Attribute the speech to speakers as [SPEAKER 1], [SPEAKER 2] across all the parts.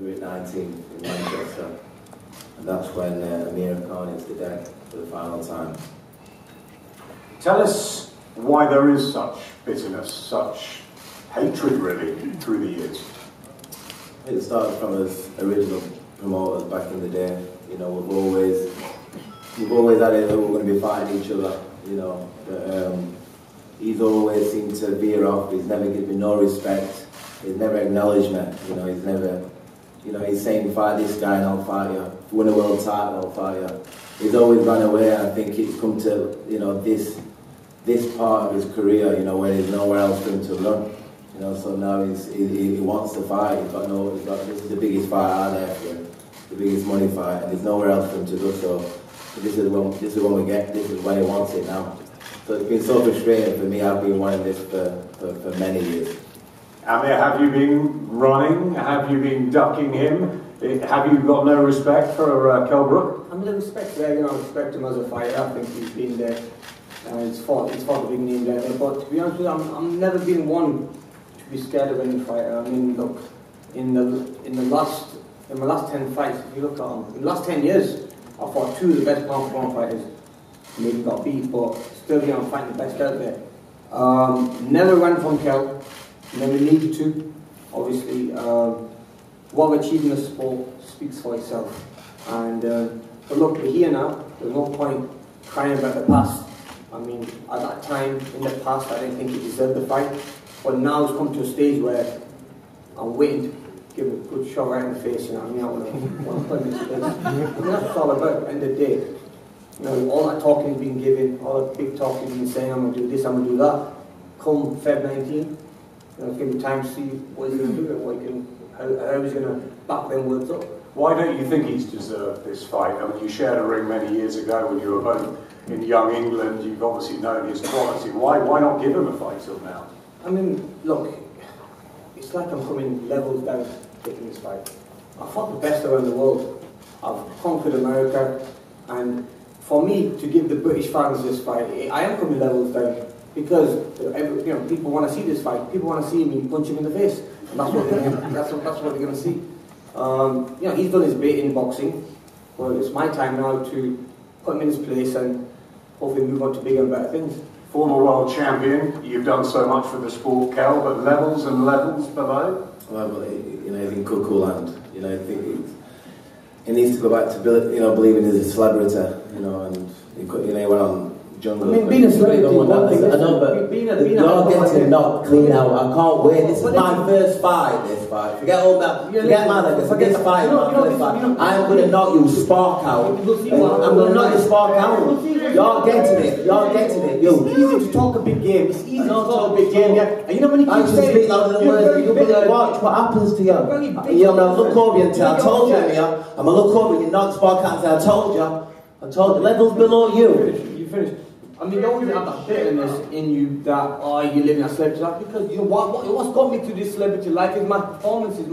[SPEAKER 1] February 19th in Manchester. And that's when Amir Khan hits the deck for the final time.
[SPEAKER 2] Tell us why there is such bitterness, such hatred really, through the years.
[SPEAKER 1] It started from us original promoters back in the day. You know, we've always had it that we're going to be fighting each other, you know. But, he's always seemed to veer off. He's never given me no respect. He's never acknowledged me. You know, he's never, you know, he's saying fight this guy and I'll fight you. If you win a world title, I'll fight you. He's always run away. I think it's come to, you know, this part of his career, you know, where there's nowhere else for him to run. You know, so now he wants to fight. This is the biggest fight out there for him, the biggest money fight, and there's nowhere else for him to go. So this is when we get. This is when he wants it now. So it's been so frustrating for me. I've been wanting this for many years.
[SPEAKER 2] Amir, have you been running? Have you been ducking him? Have you got no respect for Kell Brook?
[SPEAKER 3] I'm going to respect there. You know, I respect him as a fighter. I think he's been there. He's fought the big name there. But to be honest with you, I'm never been one to be scared of any fighter. I mean, look, in my last 10 fights, if you look at them, in the last 10 years, I fought two of the best pound-for-pound fighters. Maybe got beat, but still, you know, I'm fighting the best out there. Never ran from Kell, never needed to. Obviously, what I've achieved in the sport speaks for itself. And but look, we're here now. There's no point crying about the past. I mean, at that time, in the past, I didn't think he deserved the fight. But now it's come to a stage where I'm waiting to give a good shot right in the face, you know what I mean? I want to put him in his place. I mean, that's what it's all about at the end of the day. You know, all that talking has been given, all that big talking has been saying, I'm going to do this, I'm going to do that. Come Feb 19, you know, it's going to be time to see what he's going to do, how he's going to back them words up.
[SPEAKER 2] Why don't you think he's deserved this fight? I mean, you shared a ring many years ago when you were both in young England. You've obviously known his quality. Why not give him a fight till now?
[SPEAKER 3] I mean, look, it's like I'm coming levels down taking this fight. I fought the best around the world. I've conquered America, and for me to give the British fans this fight, I am coming levels down because you know, people want to see this fight. People want to see me punch him in the face, and that's what they're going to see. You know, he's done his bit in boxing. Well, it's my time now to put him in his place and hopefully move on to bigger and better things.
[SPEAKER 2] Former world champion, you've done so much for the sport, Kell, but levels and levels below?
[SPEAKER 1] Well, you know, he's in cuckoo land. You know, I think he needs to go back to believing he's a celebrity. You know, and he went on Jungle.
[SPEAKER 3] I mean, being a celebrity,
[SPEAKER 1] I know, but you're getting knocked clean out. I can't wait. This is my first fight. This fight. Forget all that. Forget my legacy. Forget the fight. I'm going to knock you spark out. I'm going to knock you spark out. You're getting it. You're getting it.
[SPEAKER 3] It's easy to talk a big game. It's easy to talk a big game. Yeah. And you know when you keep saying,
[SPEAKER 1] speak louder than words. You watch what happens to you. I'm going to look over you and tell. I told you, Amir. I'm going to look over you and knock spark out and say, I told you. I told you. Levels below you.
[SPEAKER 3] You finished. I mean, you always have that bitterness in you that, oh, you're living a celebrity life, because you know what's got me to this celebrity life is my performances,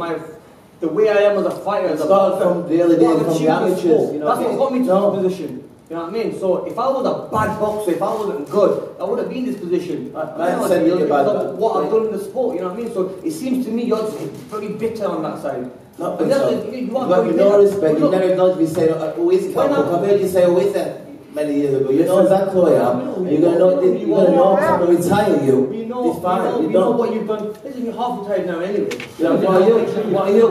[SPEAKER 3] the way I am as a fighter.
[SPEAKER 1] It started from the early days, from the amateurs. You know,
[SPEAKER 3] that's what got me to this position. You know what I mean? So if I was a bad boxer, if I wasn't good, I would have been in this position. What I've done in the sport, you know what I mean? So it seems to me you're just very bitter on that side.
[SPEAKER 1] Not so. You have no respect. You never acknowledge me saying, who is Kell Brook? I've heard you say, who is that? Many years ago, you know exactly who I am. You're going to know I'm going to retire you.
[SPEAKER 3] You know what you've done. Listen, you're half retired now anyway.
[SPEAKER 1] What are you?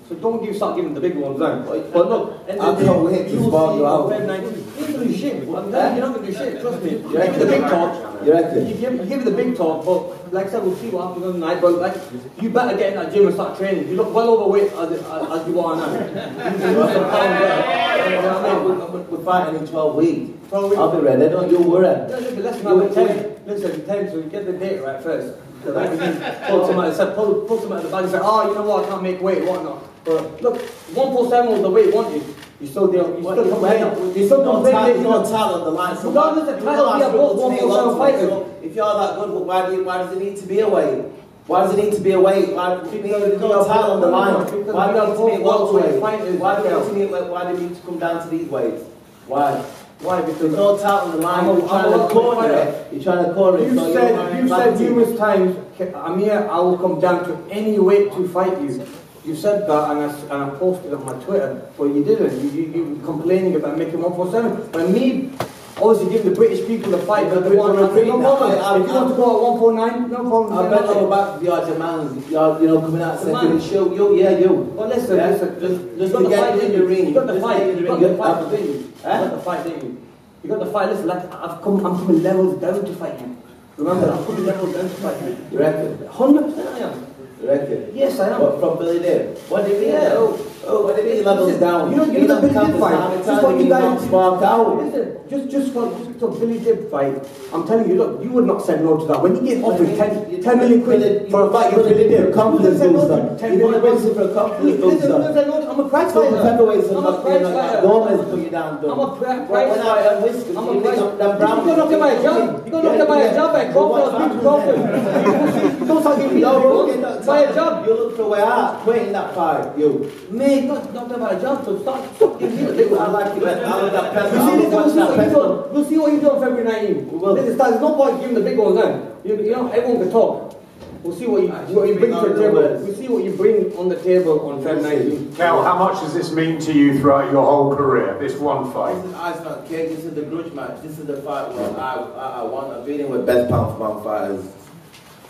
[SPEAKER 3] So don't start giving the big ones down. But look,
[SPEAKER 1] I can't wait to spark you out.
[SPEAKER 3] You're not going to do shit. I'm telling you, you're not going to do shit. Trust me. You give me the big talk.
[SPEAKER 1] You reckon?
[SPEAKER 3] You give me the big talk, but like I said, we'll see what happens on the night. But like, you better get in that gym and start training. You look well overweight as you are now.
[SPEAKER 1] We're fighting in 12 weeks. I'll be ready. Don't you worry.
[SPEAKER 3] Listen, so you get the date right first. So like, pull some out of the bag and say, oh, you know what, I can't make weight, whatnot. But look, 147 was the weight you wanted. You still complain. You still complain.
[SPEAKER 1] No talent on the line.
[SPEAKER 3] Regardless of title, we are both 147 fighters.
[SPEAKER 1] If you're that good, why does it need to be a weight? Why does it need to be a weight? There's no title on the line. Why do you need to be a welterweight? Why do you need to come down to these weights? Why? Why? Because there's no title on the line. You're trying to corner it. You're trying to corner it.
[SPEAKER 3] You said numerous times, Amir, I will come down to any weight to fight you. You said that, and I posted it on my Twitter, but you didn't. You were complaining about making 147. But me, obviously giving the British people the fight that they want. No problem. If you want to go at 149, no problem.
[SPEAKER 1] I bet over back to the Archimans, you know, coming out second show. You.
[SPEAKER 3] Well, listen,
[SPEAKER 1] just to get in the ring.
[SPEAKER 3] You got the fight. You got the fight, didn't you? You got the fight, didn't you? You got the fight. Listen, like I'm coming levels down to fight you. Remember, I'm coming levels down to fight you.
[SPEAKER 1] You reckon?
[SPEAKER 3] 100% I am.
[SPEAKER 1] You reckon?
[SPEAKER 3] Yes, I am.
[SPEAKER 1] What, from Billy Dale? What do you mean?
[SPEAKER 3] Yeah.
[SPEAKER 1] What do you mean levels down?
[SPEAKER 3] You know the Billy Dib fight. Just what you guys
[SPEAKER 1] spark out.
[SPEAKER 3] Listen, just for Billy Dib fight, I'm telling you, look, you would not say no to that. When you get offered 10 million quid for a fight with Billy Dib,
[SPEAKER 1] confidence booster. You want to win for a confidence booster.
[SPEAKER 3] I'm a prize fighter.
[SPEAKER 1] Featherweights are not being like Gomez put you down.
[SPEAKER 3] I'm a prize fighter. I'm a prize fighter. You got knocked out by a jab. You got knocked out by a jab by Crawford. You don't start giving me by a jab.
[SPEAKER 1] You look for where I win that fight. You.
[SPEAKER 3] Mate, not knocked out by a jab, so stop giving me the little.
[SPEAKER 1] I like it. I like that press.
[SPEAKER 3] We'll see what you do on February 19th. There's no point giving the big ones then. You know, everyone can talk. We'll see what you bring to the table. We'll see what you bring on the table on February 19th.
[SPEAKER 2] Cal, how much does this mean to you throughout your whole career, this one fight?
[SPEAKER 1] This is ice not cake. This is the grudge match. This is the fight where I want. I'm beating with best pound for pound fighters.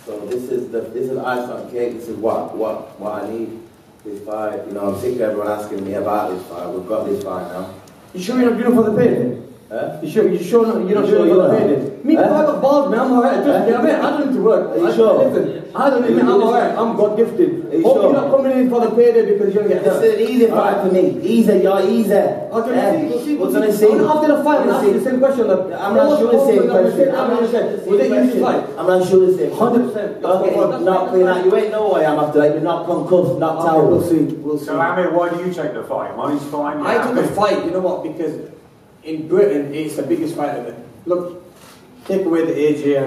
[SPEAKER 1] So this is ice not cake. This is what I need. This fight. You know, I'm sick of everyone asking me about this fight. We've got this fight now.
[SPEAKER 3] You sure you're not doing it for the payday?
[SPEAKER 1] Huh?
[SPEAKER 3] You sure you're not doing it for the payday? Me, I got balls, man. I'm alright. I don't need to work.
[SPEAKER 1] Are you sure?
[SPEAKER 3] Listen, I don't need. I'm alright. I'm God gifted.
[SPEAKER 1] Are you
[SPEAKER 3] Hope
[SPEAKER 1] sure?
[SPEAKER 3] you're not coming in for the payday because you're gonna get hurt.
[SPEAKER 1] This is an easy fight for me. Easy, you're easy.
[SPEAKER 3] Okay,
[SPEAKER 1] we're gonna see.
[SPEAKER 3] After the fight, I'm asking the same question.
[SPEAKER 1] I'm not sure the same question.
[SPEAKER 3] Was it easy fight?
[SPEAKER 1] I'm not sure the same.
[SPEAKER 3] 100%.
[SPEAKER 1] Okay, not clean out. You ain't know where I am after that. You're not concussed, knocked out.
[SPEAKER 3] We'll see.
[SPEAKER 2] So, Amir, why do you take the fight? Money's fine.
[SPEAKER 3] I took the fight. You know what? Because in Britain, it's the biggest fight ever. Look, take away the AJ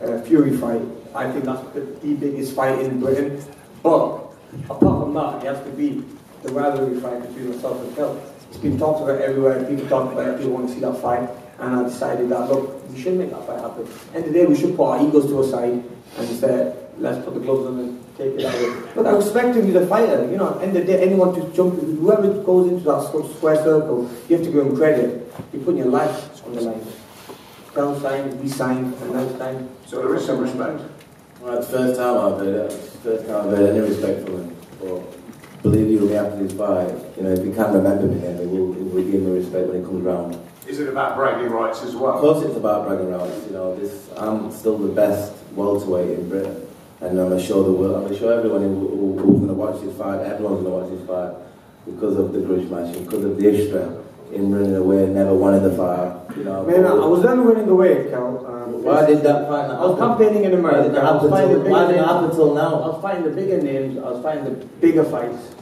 [SPEAKER 3] and Fury fight. I think that's the biggest fight in Britain. But apart from that, it has to be the rivalry fight between myself and Kel. It's been talked about everywhere. People talk about it. People want to see that fight. And I decided that, look, we should make that fight happen. End of the day, we should put our egos to a side and say, let's put the gloves on and take it out. Look, I respect him, he's a fighter. You know, end of the day, anyone to jump, whoever goes into that square circle, you have to give him credit. You're putting your life on the line. Down sign, we sign, and now it's time.
[SPEAKER 2] So there is some respect.
[SPEAKER 1] Well, it's the first time I've heard it. It's the first time I've heard any respect from him. But believe you me, after this fight, you know, if you can remember me, then we'll give him the respect when it comes round.
[SPEAKER 2] Is it about bragging rights as well?
[SPEAKER 1] Of course it's about bragging rights. You know, I'm still the best welterweight in Britain. And I'm sure everyone who's going to watch this fight, everyone's going to watch this fight because of the grudge match, because of the history in running away, never wanted the fight. You know,
[SPEAKER 3] man, I was never running away, Cal.
[SPEAKER 1] Why did that fight not happen?
[SPEAKER 3] I was campaigning in America.
[SPEAKER 1] Why didn't it happen till now?
[SPEAKER 3] I was fighting the bigger names. I was fighting the bigger fights.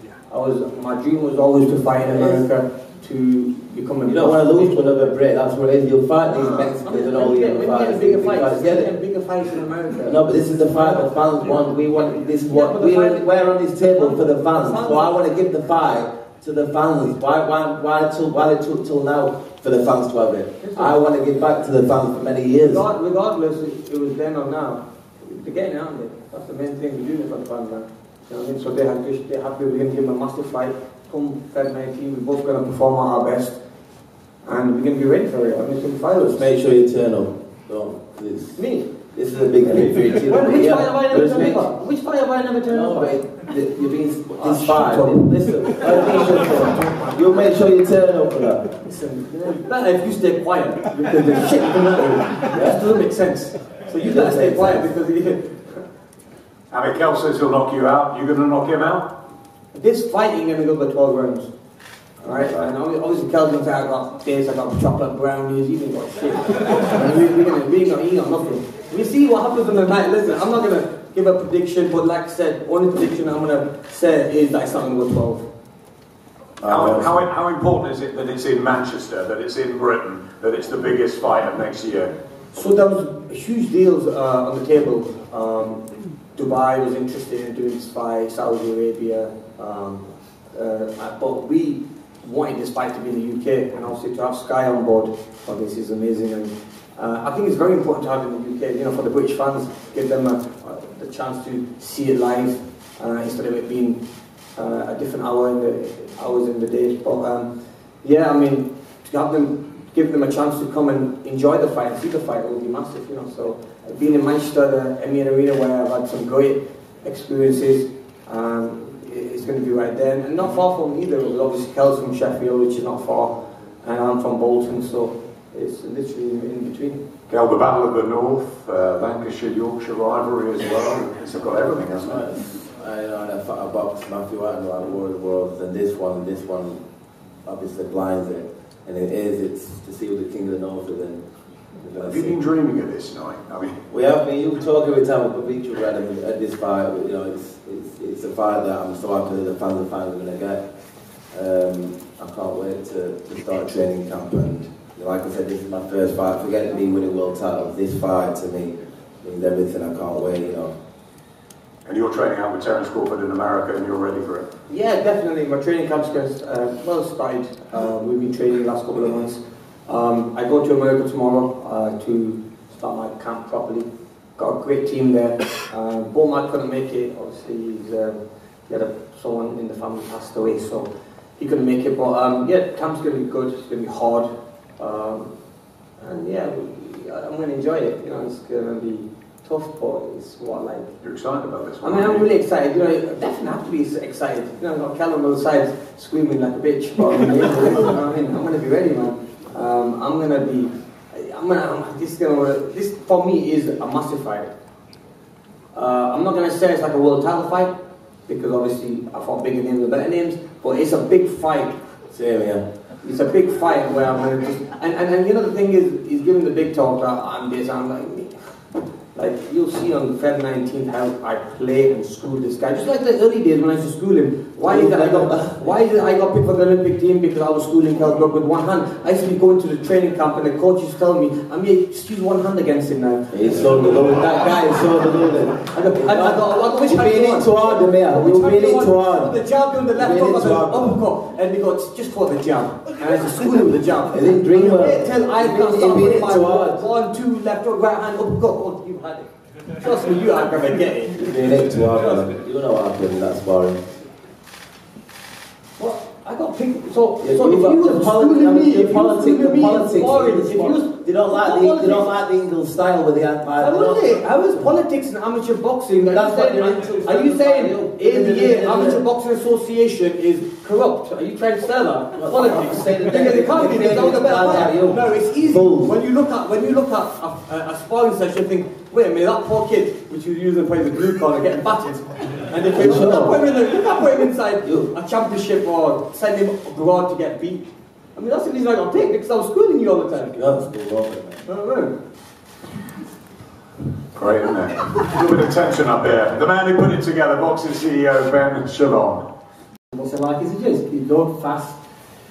[SPEAKER 3] My dream was always to fight in America, to become a.
[SPEAKER 1] You don't want to lose to another Brit. That's what it is. You'll fight these Mexicans and all the other fighters.
[SPEAKER 3] Bigger fights in America.
[SPEAKER 1] No, but this is the fight the fans want. We want this. We're on this table for the fans. So I want to give the fight to the fans. Why it took till now for the fans to have it? I want to give back to the fans for many years.
[SPEAKER 3] Regardless, it was then or now. They're getting out of it. That's the main thing. We're doing it for the fans now. You know what I mean? So they're happy. We're going to give them a massive fight. Come February 19, we're both going to perform at our best. And we're going to be ready for it. I mean, it's going to be fighters.
[SPEAKER 1] Make sure you turn up. Don't, please.
[SPEAKER 3] Me?
[SPEAKER 1] This is a big thing for you too.
[SPEAKER 3] Which fight have I never turned up? Which fight have I never turned up?
[SPEAKER 1] You're being inspired. Listen, you'll make sure you turn up for that.
[SPEAKER 3] Listen, better if you stay quiet because the shit coming out of you. That doesn't make sense. So you better stay quiet because
[SPEAKER 2] I mean, Kel says he'll knock you out. You're going to knock him out?
[SPEAKER 3] This fight ain't going to go for 12 rounds. Alright? And obviously Kel's going to say, I got this, I got chocolate brownies, you ain't got shit. And we ain't got nothing. We see what happens on the night. Listen, I'm not going to give a prediction, but like I said, only prediction I'm going to say is that it's not going to go 12.
[SPEAKER 2] How important is it that it's in Manchester, that it's in Britain, that it's the biggest fight of next year?
[SPEAKER 3] So there was huge deals on the table. Dubai was interested in doing this fight, Saudi Arabia, but we wanted this fight to be in the UK, and also to have Sky on board. Obviously, is amazing, and I think it's very important to have it in the UK. You know, for the British fans, give them the chance to see it live. instead of it being a different hours in the day. But yeah, I mean, to have them, give them a chance to come and enjoy the fight and see the fight will be massive, you know. So being in Manchester, the MEN Arena, where I've had some great experiences, it's going to be right there, and not far from either. Obviously, Kel's from Sheffield, which is not far, and I'm from Bolton, so it's literally in between.
[SPEAKER 2] Kel, the Battle of the North, Lancashire, Yorkshire rivalry as well. It's got everything, hasn't it?
[SPEAKER 1] I boxed Matthew out in the War of the Worlds, and this one obviously blinds it, and it's to see what the King of the North is in.
[SPEAKER 2] Have you been dreaming of this night? I mean,
[SPEAKER 1] we have been. You were talking every time we beat you at this fight. You know, it's a fight that I'm so happy that the fans are finally going to get. I can't wait to start training camp, and like I said, this is my first fight. Forget me winning world titles. This fight to me means everything. I can't wait. You know.
[SPEAKER 2] And you're training out with Terence Crawford in America, and you're ready for it?
[SPEAKER 3] Yeah, definitely. My training camp's well started. We've been training the last couple of months. I go to America tomorrow to start my camp properly. Got a great team there. Beaumont couldn't make it. Obviously, he had someone in the family passed away, so he couldn't make it. But yeah, camp's going to be good. It's going to be hard, and yeah, I'm going to enjoy it. You know, it's going to be tough, but it's what I like.
[SPEAKER 2] You're excited about this one?
[SPEAKER 3] I mean, I'm really excited. You know, I definitely have to be excited. You know, I've got Kel on the side screaming like a bitch, but I'm going to be ready, man. This for me is a massive fight. I'm not going to say it's like a world title fight, because obviously I fought bigger names and better names, but it's a big fight.
[SPEAKER 1] Same, yeah.
[SPEAKER 3] It's a big fight where I'm going to just, and you know the thing is, he's giving the big talk that I'm this, I'm like you'll see on February 19th how I play and school this guy. Just like the early days when I used to school him. Why did I got picked for the Olympic team? Because I was schooling Kel Brook with one hand. I used to be going to the training camp and the coaches tell me, I mean, just use one hand against him now.
[SPEAKER 1] He's so deluded. That guy is so deluded.
[SPEAKER 3] Which hand
[SPEAKER 1] being it too hard, You're being it too hard.
[SPEAKER 3] The jab on the left hook and the uppercut, and they go, just for the jab. And I used to school him with the jab.
[SPEAKER 1] I didn't dream of it.
[SPEAKER 3] Till I can't stop with my 1, 2, left hook, right hand, uppercut. Oh, you've had it. Trust me, you are going to get it.
[SPEAKER 1] You're being it too hard, man. You know what happened in that sparring.
[SPEAKER 3] Well, I got picked. So if
[SPEAKER 1] you
[SPEAKER 3] were schooling me,
[SPEAKER 1] the politics, they don't like the English style with the
[SPEAKER 3] I was politics and amateur boxing. Are you saying ABA, Amateur Boxing Association, is corrupt? Are you trying to sell that? Politics. They can't be. No, it's easy. When you look at a sparring session, you think, wait a minute, that poor kid, which you use to play the blue corner, getting battered. And if you put him inside a championship or send him abroad to get beat. I mean, that's the reason I got picked, because I was schooling you all the time.
[SPEAKER 2] Great, isn't it? A little bit of tension up there. The man who put it together, boxing CEO Ben Shalom.
[SPEAKER 4] What's it like? He's good, fast,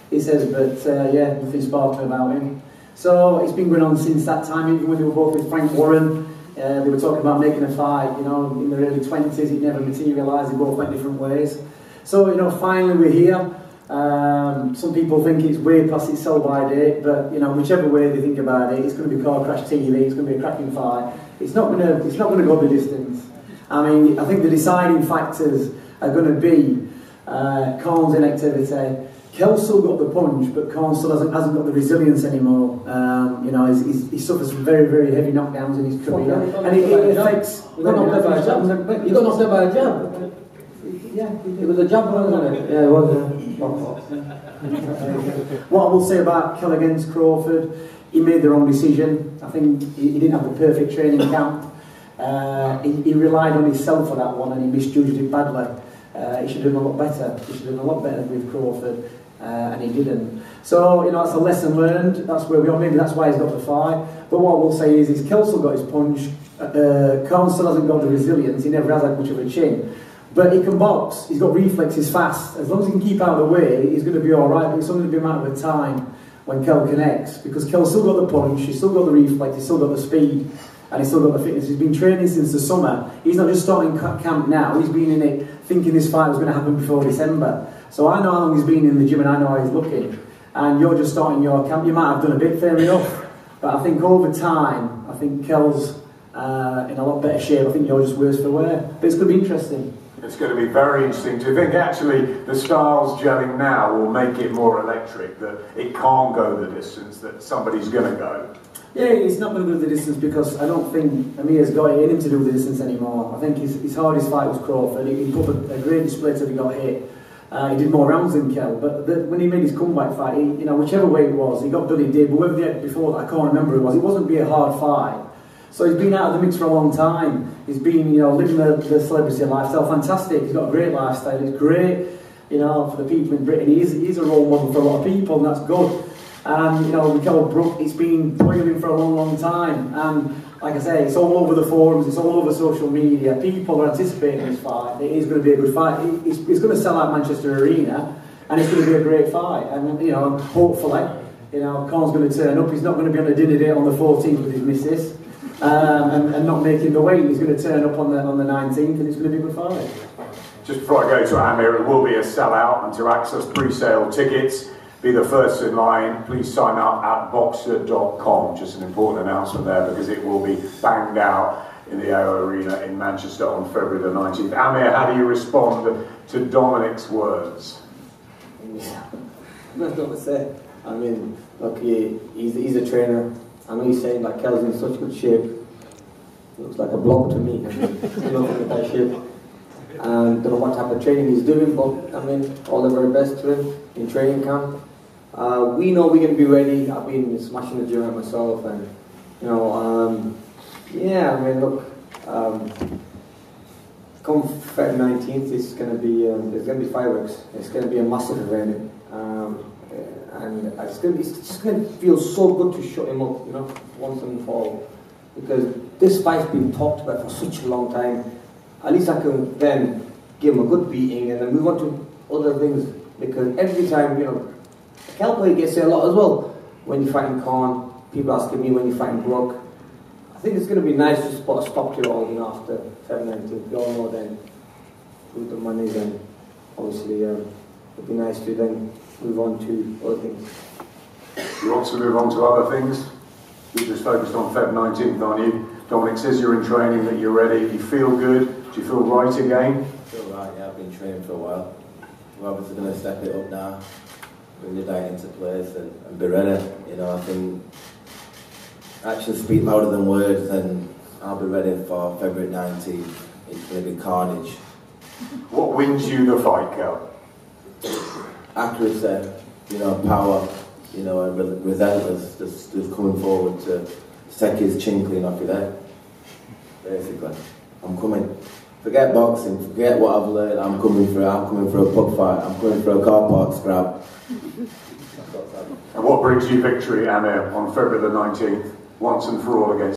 [SPEAKER 4] he says, but yeah, nothing sparkling about him. So it's been going on since that time, even when they were both with Frank Warren. They were talking about making a fight, you know, in their early 20s, it never materialised, they both went different ways. So, you know, finally we're here. Some people think it's way past its sell-by date, but, you know, whichever way they think about it, it's going to be car crash TV, it's going to be a cracking fight. It's not going to go the distance. I mean, I think the deciding factors are going to be Khan's inactivity. Kel's still got the punch, but Khan still hasn't got the resilience anymore. You know, he suffers from very, very heavy knockdowns in his career, and it affects.
[SPEAKER 5] You got knocked out by a jab. You got knocked out by a jab. Yeah, it was a jab, wasn't it? Yeah, it was.
[SPEAKER 4] What I will say about Kel against Crawford, he made the wrong decision. I think he didn't have the perfect training camp. He relied on himself for that one, and he misjudged it badly. He should have done a lot better. He should have done a lot better with Crawford. And he didn't. So, you know, that's a lesson learned. That's where we are. Maybe that's why he's got the fight. But what we'll say is Kel still got his punch. Khan still hasn't got the resilience. He never has that much of a chin. But he can box. He's got reflexes fast. As long as he can keep out of the way, he's going to be all right. But it's only going to be a matter of time when Kel connects. Because Kel's still got the punch. He's still got the reflex. He's still got the speed. And he's still got the fitness. He's been training since the summer. He's not just starting camp now. He's been in it thinking this fight was going to happen before December. So I know how long he's been in the gym and I know how he's looking. And you're just starting your camp. You might have done a bit, fair enough. But I think over time, I think Kel's in a lot better shape. I think you're just worse for wear. But it's going to be interesting.
[SPEAKER 2] It's going to be very interesting. Do you think actually the styles gelling now will make it more electric, that it can't go the distance that somebody's going to go?
[SPEAKER 4] Yeah, he's not going to do the distance because I don't think Amir's got it in him to do the distance anymore. I think his hardest fight was Crawford. He put a great display till he got hit. He did more rounds than Kell, but when he made his comeback fight, you know, whichever way it was, he got Billy Dib, whoever they had before that, I can't remember who it was. It wasn't be a hard fight. So he's been out of the mix for a long time. He's been, you know, living the celebrity lifestyle. Fantastic. He's got a great lifestyle. It's great, you know, for the people in Britain. He's a role model for a lot of people, and that's good. And, you know, Mikel Brook, it's been boiling for a long, long time. And, like I say, it's all over the forums, it's all over social media. People are anticipating this fight. It is going to be a good fight. It's going to sell out Manchester Arena, and it's going to be a great fight. And, you know, hopefully, you know, Con's going to turn up. He's not going to be on a dinner date on the 14th with his missus. And not making the weight. He's going to turn up on the 19th, and it's going to be a good fight.
[SPEAKER 2] Just before I go to Amir, it will be a sellout, and to access pre-sale tickets, be the first in line. Please sign up at boxer.com. Just an important announcement there, because it will be banged out in the AO Arena in Manchester on February the 19th. Amir, how do you respond to Dominic's words?
[SPEAKER 3] Yeah, nothing to say. I mean, look, he's a trainer. I know he's saying that Kell's in such good shape. Looks like a blob to me. I mean, he's not in that shape. And don't know what type of training he's doing, but I mean, all the very best to him in training camp. We know we're going to be ready. I've been smashing the gym out myself, and you know, yeah. I mean, look, come February 19th, it's going to be there's going to be fireworks. It's going to be a massive event. And it's just going to feel so good to shut him up, you know, once and for all. Because this fight's been talked about for such a long time. At least I can then give him a good beating and then move on to other things. Because every time, you know, Kelplay gets there a lot as well. When you're fighting Khan, people asking me when you're fighting Brook. I think it's going to be nice to put a stop to it all, you know, after February 19th. We all know then who the money is, and obviously it'd be nice to then move on to other things.
[SPEAKER 2] You want to move on to other things? You're just focused on Feb 19th, aren't you? Dominic says you're in training, that you're ready. Do you feel good? Do you feel right again?
[SPEAKER 1] I feel right, yeah. I've been training for a while. We're obviously going to step it up now, bring the diet into place and be ready. You know, I think actions speak louder than words, and I'll be ready for February 19th. It's going to be carnage.
[SPEAKER 2] What wins you the fight, Kel?
[SPEAKER 1] Accuracy, you know, power, you know, and relentless, just coming forward to take his chin clean off your head. Basically, I'm coming. Forget boxing, forget what I've learned. I'm coming for a pub fight. I'm coming for a car park scrap.
[SPEAKER 2] And what brings you victory, Amir, on February the 19th, once and for all against